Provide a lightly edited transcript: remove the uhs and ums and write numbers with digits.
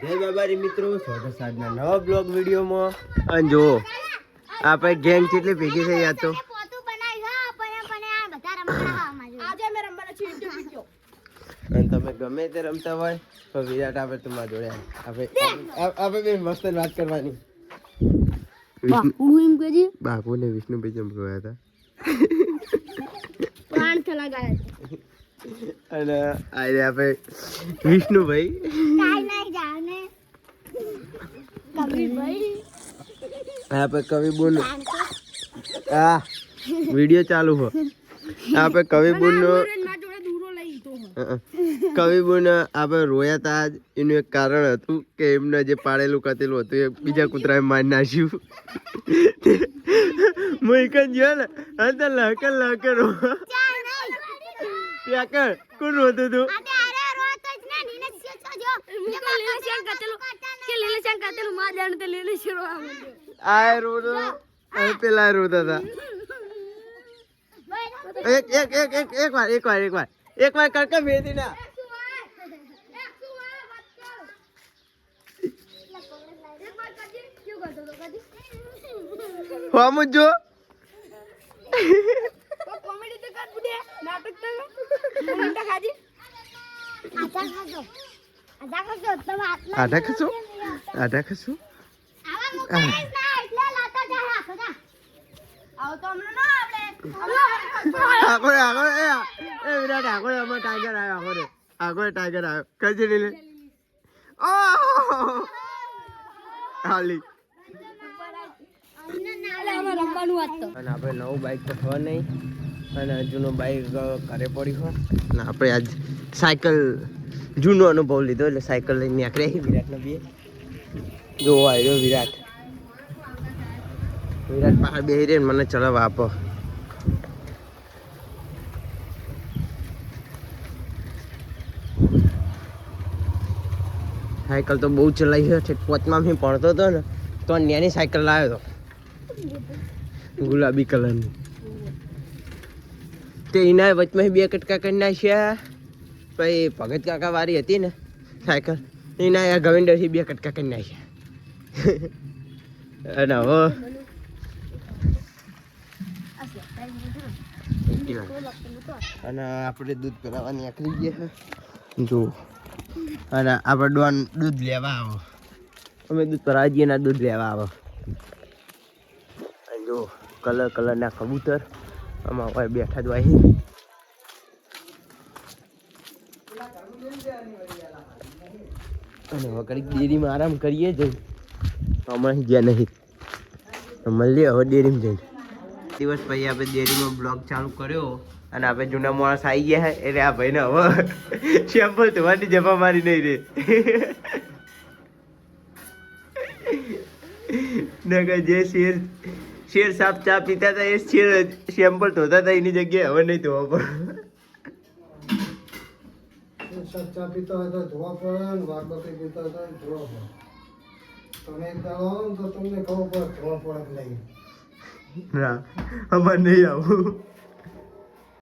જય બાબારી મિત્રો, સ્વાગત છે આજના નવા બ્લોગ વિડીયોમાં. અને જો આપણે ગેંગ કેટલી ભેગી થઈ યાદ તો અને તમે ગમે તે રમતા હોય તો વિરાટ આપણે તમારા જોડે આપણે બે મસ્ત વાત કરવાની. બાપુ ને વિષ્ણુભાઈ જેમ જોયા હતા અને આજે આપણે વિષ્ણુભાઈ આપણે કવિ બોલ હા વિડીયો ચાલુ હો આપણે કવિ બોલ નો કવિ બોલ આપણે રોયા હતા. એનું એક કારણ હતું કે એમને જે પાડેલું કતેલું હતું એ બીજા કૂતરાએ મારી નાખ્યું. હું એક જ ગયો ને તો લકર લકર કોણ રોતું હતું? આ રોતો પેલા રોતા હતા. એક વાર કરકે ભેદી ના હમ જો આધા ખસો આધા ખસો વિરાટ આગળ અમે ટાઈગર આવ્યો આગળ ટાઈગર આવ્યો કઈ લે હાલી અને આપણે નવું બાઈક તો ખબર નહીં અને જૂનું બાઈક ઘરે પડી હોય અને આપણે આજ સાયકલ જૂનો અનુભવ લીધો એટલે સાયકલ લઈને નીકળ્યા વિરાટને બે જો આવ્યો વિરાટ બહાર બેસી રહે મને ચલાવવા આપો. સાયકલ તો બહુ ચલાવી છે. પોચમાં હું ભણતો હતો ને તો નાની સાયકલ લાવ્યો હતો ગુલાબી કલરની. તે એના વચમાં બે કટકા કરી નાખ્યા. પછી ભગત કાકા વાળી હતી ને સાયકલ એના ગવિન્ડરથી બે કટકા કરી નાખ્યા. અને હવે અને આપણે દૂધ પીલાવા નીકળી ગયા જો અને આપણે ડોન દૂધ લેવા આવો. અમે દૂધ પરાવા જઈએ ને દૂધ લેવા આવો. જો કલરના કબૂતર આમાં હોય બેઠા જ હોય. અને હવે કડીક ડેરીમાં આરામ કરીએ જઈ હમણાં ગયા નહીં મળીએ હવે ડેરીમાં જઈને. દિવસ પછી આપણે ડેરીમાં બ્લોગ ચાલુ કર્યો અને આપણે જૂના માણસ આવી ગયા એટલે આ ભાઈને હવે શેમ્પલ ધોવાની જપા મારી નહીં રે નકર જે શેર સાફ ચા પીતા હતા એ શેમ્પલ ધોતા હતા એની જગ્યાએ હવે નહીં ધોવા પડે. ચા પીતા હોય તો ધોવા પડે ને વાઘબકરી પીતા હોય તો ધોવા પડે. તમે એક દાડો આવો ને તો તમને ખબર પડે ધોવા પડે કે નહીં. ના અમારે નહીં આવું.